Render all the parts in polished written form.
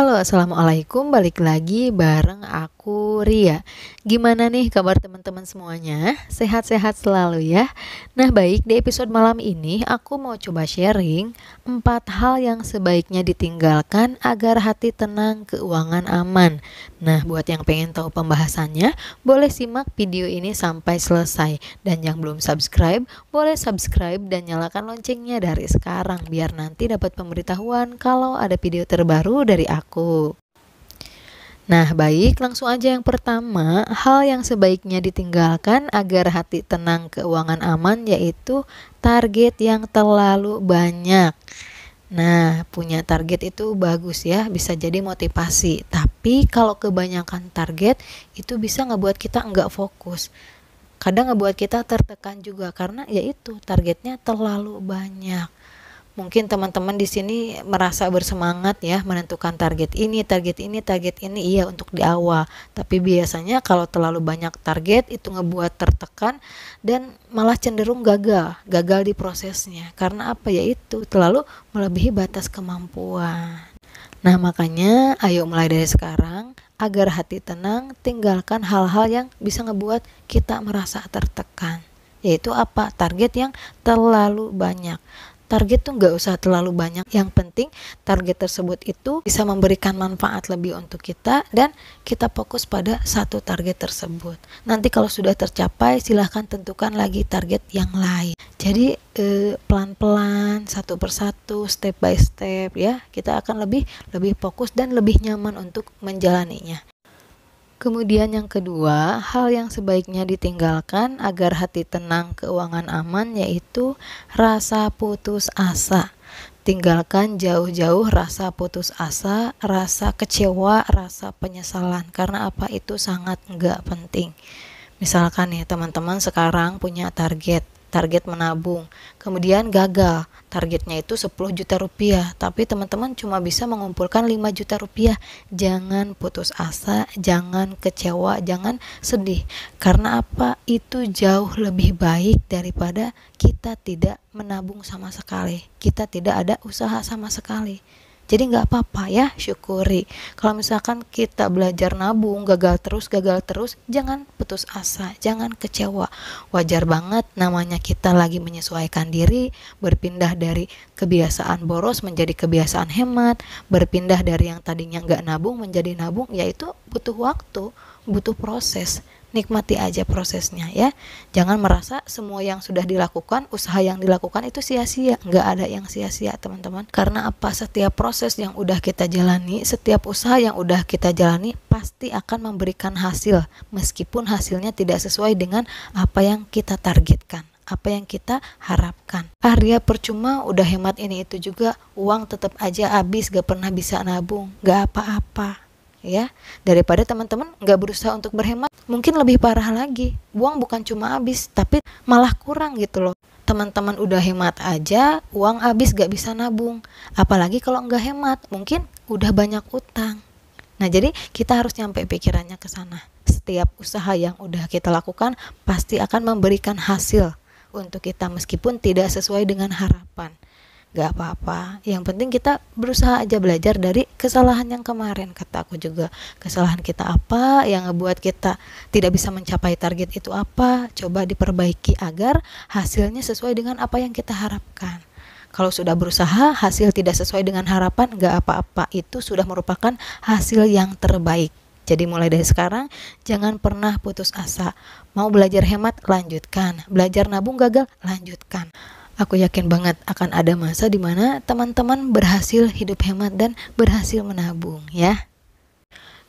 Halo, assalamualaikum. Balik lagi bareng aku Ria. Gimana nih kabar teman-teman semuanya? Sehat-sehat selalu ya. Nah, baik, di episode malam ini aku mau coba sharing 4 hal yang sebaiknya ditinggalkan agar hati tenang, keuangan aman. Nah, buat yang pengen tahu pembahasannya, boleh simak video ini sampai selesai. Dan yang belum subscribe, boleh subscribe dan nyalakan loncengnya dari sekarang biar nanti dapat pemberitahuan kalau ada video terbaru dari aku. Nah, baik, langsung aja yang pertama, hal yang sebaiknya ditinggalkan agar hati tenang, keuangan aman, yaitu target yang terlalu banyak. Nah, punya target itu bagus ya, bisa jadi motivasi. Tapi kalau kebanyakan target, itu bisa ngebuat kita nggak fokus. Kadang ngebuat kita tertekan juga karena yaitu targetnya terlalu banyak. Mungkin teman-teman di sini merasa bersemangat ya menentukan target ini, iya untuk di awal. Tapi biasanya kalau terlalu banyak target itu ngebuat tertekan dan malah cenderung gagal di prosesnya. Karena apa? Yaitu terlalu melebihi batas kemampuan. Nah, makanya ayo mulai dari sekarang agar hati tenang, tinggalkan hal-hal yang bisa ngebuat kita merasa tertekan. Yaitu apa? Target yang terlalu banyak. Target tuh nggak usah terlalu banyak, yang penting target tersebut itu bisa memberikan manfaat lebih untuk kita dan kita fokus pada satu target tersebut. Nanti kalau sudah tercapai silahkan tentukan lagi target yang lain. Jadi pelan-pelan, satu persatu, step by step ya, kita akan lebih fokus dan lebih nyaman untuk menjalaninya. Kemudian yang kedua, hal yang sebaiknya ditinggalkan agar hati tenang, keuangan aman, yaitu rasa putus asa. Tinggalkan jauh-jauh rasa putus asa, rasa kecewa, rasa penyesalan. Karena apa? Itu sangat enggak penting. Misalkan nih teman-teman sekarang punya target menabung, kemudian gagal, targetnya itu 10 juta rupiah, tapi teman-teman cuma bisa mengumpulkan 5 juta rupiah. Jangan putus asa, jangan kecewa, jangan sedih. Karena apa? Itu jauh lebih baik daripada kita tidak menabung sama sekali, kita tidak ada usaha sama sekali. Jadi nggak apa-apa ya, syukuri. Kalau misalkan kita belajar nabung, gagal terus, jangan putus asa, jangan kecewa. Wajar banget, namanya kita lagi menyesuaikan diri, berpindah dari kebiasaan boros menjadi kebiasaan hemat, berpindah dari yang tadinya nggak nabung menjadi nabung, yaitu butuh waktu, butuh proses. Nikmati aja prosesnya ya. Jangan merasa semua yang sudah dilakukan, usaha yang dilakukan itu sia-sia. Nggak ada yang sia-sia teman-teman. Karena apa? Setiap proses yang udah kita jalani, setiap usaha yang udah kita jalani pasti akan memberikan hasil, meskipun hasilnya tidak sesuai dengan apa yang kita targetkan, apa yang kita harapkan. Ria percuma udah hemat ini itu juga, uang tetap aja habis, gak pernah bisa nabung. Gak apa-apa ya, daripada teman-teman nggak berusaha untuk berhemat, mungkin lebih parah lagi, uang bukan cuma habis tapi malah kurang gitu loh. Teman-teman udah hemat aja uang habis, gak bisa nabung, apalagi kalau nggak hemat mungkin udah banyak utang. Nah, jadi kita harus nyampe pikirannya ke sana. Setiap usaha yang udah kita lakukan pasti akan memberikan hasil untuk kita meskipun tidak sesuai dengan harapan. Gak apa-apa, yang penting kita berusaha aja belajar dari kesalahan yang kemarin. Kata aku juga, kesalahan kita apa yang ngebuat kita tidak bisa mencapai target itu, apa, coba diperbaiki agar hasilnya sesuai dengan apa yang kita harapkan. Kalau sudah berusaha hasil tidak sesuai dengan harapan, gak apa-apa, itu sudah merupakan hasil yang terbaik. Jadi mulai dari sekarang jangan pernah putus asa. Mau belajar hemat, lanjutkan. Belajar nabung gagal, lanjutkan. Aku yakin banget akan ada masa di mana teman-teman berhasil hidup hemat dan berhasil menabung ya.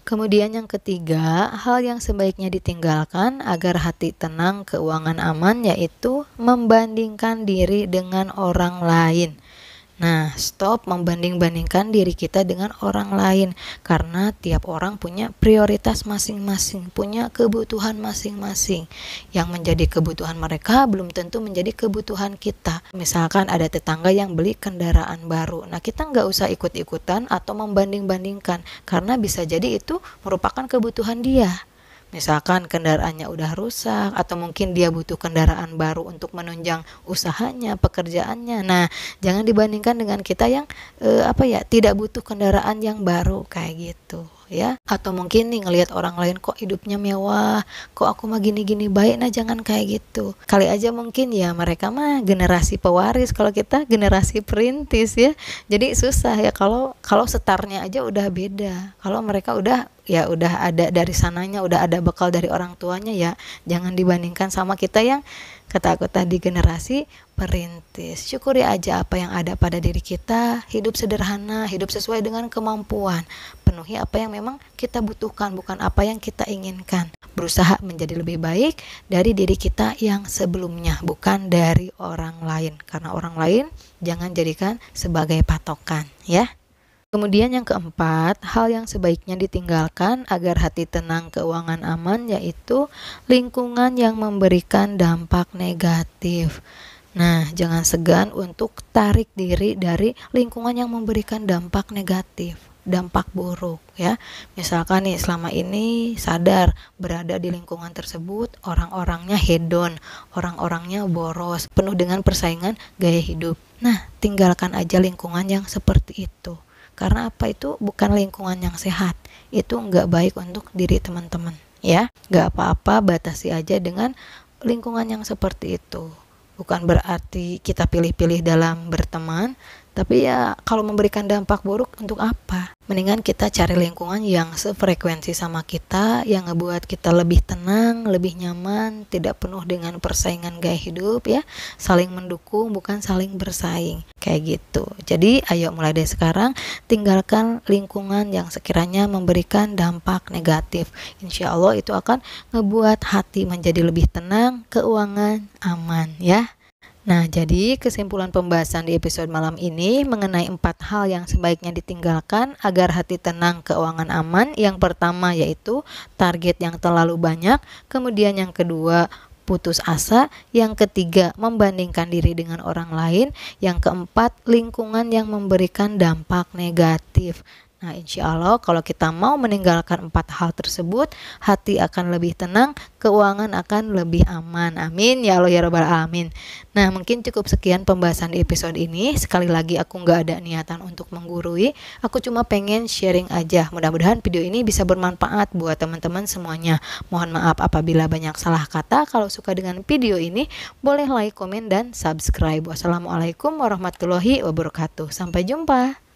Kemudian yang ketiga, hal yang sebaiknya ditinggalkan agar hati tenang, keuangan aman, yaitu membandingkan diri dengan orang lain. Nah, stop membanding-bandingkan diri kita dengan orang lain, karena tiap orang punya prioritas masing-masing, punya kebutuhan masing-masing. Yang menjadi kebutuhan mereka belum tentu menjadi kebutuhan kita. Misalkan ada tetangga yang beli kendaraan baru, nah kita nggak usah ikut-ikutan atau membanding-bandingkan, karena bisa jadi itu merupakan kebutuhan dia. Misalkan kendaraannya udah rusak atau mungkin dia butuh kendaraan baru untuk menunjang usahanya, pekerjaannya. Nah, jangan dibandingkan dengan kita yang tidak butuh kendaraan yang baru kayak gitu ya. Atau mungkin nih ngelihat orang lain kok hidupnya mewah, kok aku mah gini-gini baik. Nah, jangan kayak gitu. Kali aja mungkin ya mereka mah generasi pewaris, kalau kita generasi perintis ya. Jadi susah ya kalau setarnya aja udah beda. Kalau mereka udah ada dari sananya, udah ada bekal dari orang tuanya ya. Jangan dibandingkan sama kita yang kata aku tadi generasi perintis. Syukuri aja apa yang ada pada diri kita, hidup sederhana, hidup sesuai dengan kemampuan. Penuhi apa yang memang kita butuhkan, bukan apa yang kita inginkan. Berusaha menjadi lebih baik dari diri kita yang sebelumnya, bukan dari orang lain. Karena orang lain jangan jadikan sebagai patokan ya. Kemudian yang keempat, hal yang sebaiknya ditinggalkan agar hati tenang, keuangan aman, yaitu lingkungan yang memberikan dampak negatif. Nah, jangan segan untuk tarik diri dari lingkungan yang memberikan dampak negatif, dampak buruk ya. Misalkan nih selama ini sadar berada di lingkungan tersebut orang-orangnya hedon, orang-orangnya boros, penuh dengan persaingan gaya hidup. Nah, tinggalkan aja lingkungan yang seperti itu. Karena apa, itu bukan lingkungan yang sehat, itu nggak baik untuk diri teman-teman ya. Nggak apa-apa, batasi aja dengan lingkungan yang seperti itu. Bukan berarti kita pilih-pilih dalam berteman, tapi ya kalau memberikan dampak buruk untuk apa? Mendingan kita cari lingkungan yang sefrekuensi sama kita, yang ngebuat kita lebih tenang, lebih nyaman, tidak penuh dengan persaingan gaya hidup ya. Saling mendukung, bukan saling bersaing. Kayak gitu. Jadi ayo mulai dari sekarang tinggalkan lingkungan yang sekiranya memberikan dampak negatif. Insya Allah itu akan ngebuat hati menjadi lebih tenang, keuangan aman ya. Nah, jadi kesimpulan pembahasan di episode malam ini mengenai 4 hal yang sebaiknya ditinggalkan agar hati tenang, keuangan aman. Yang pertama yaitu target yang terlalu banyak, kemudian yang kedua putus asa, yang ketiga membandingkan diri dengan orang lain, yang keempat lingkungan yang memberikan dampak negatif. Nah, insya Allah kalau kita mau meninggalkan 4 hal tersebut, hati akan lebih tenang, keuangan akan lebih aman. Amin ya Allah ya Rabbal Alamin. Nah, mungkin cukup sekian pembahasan di episode ini. Sekali lagi aku nggak ada niatan untuk menggurui, aku cuma pengen sharing aja. Mudah-mudahan video ini bisa bermanfaat buat teman-teman semuanya. Mohon maaf apabila banyak salah kata. Kalau suka dengan video ini, boleh like, komen, dan subscribe. Wassalamualaikum warahmatullahi wabarakatuh. Sampai jumpa.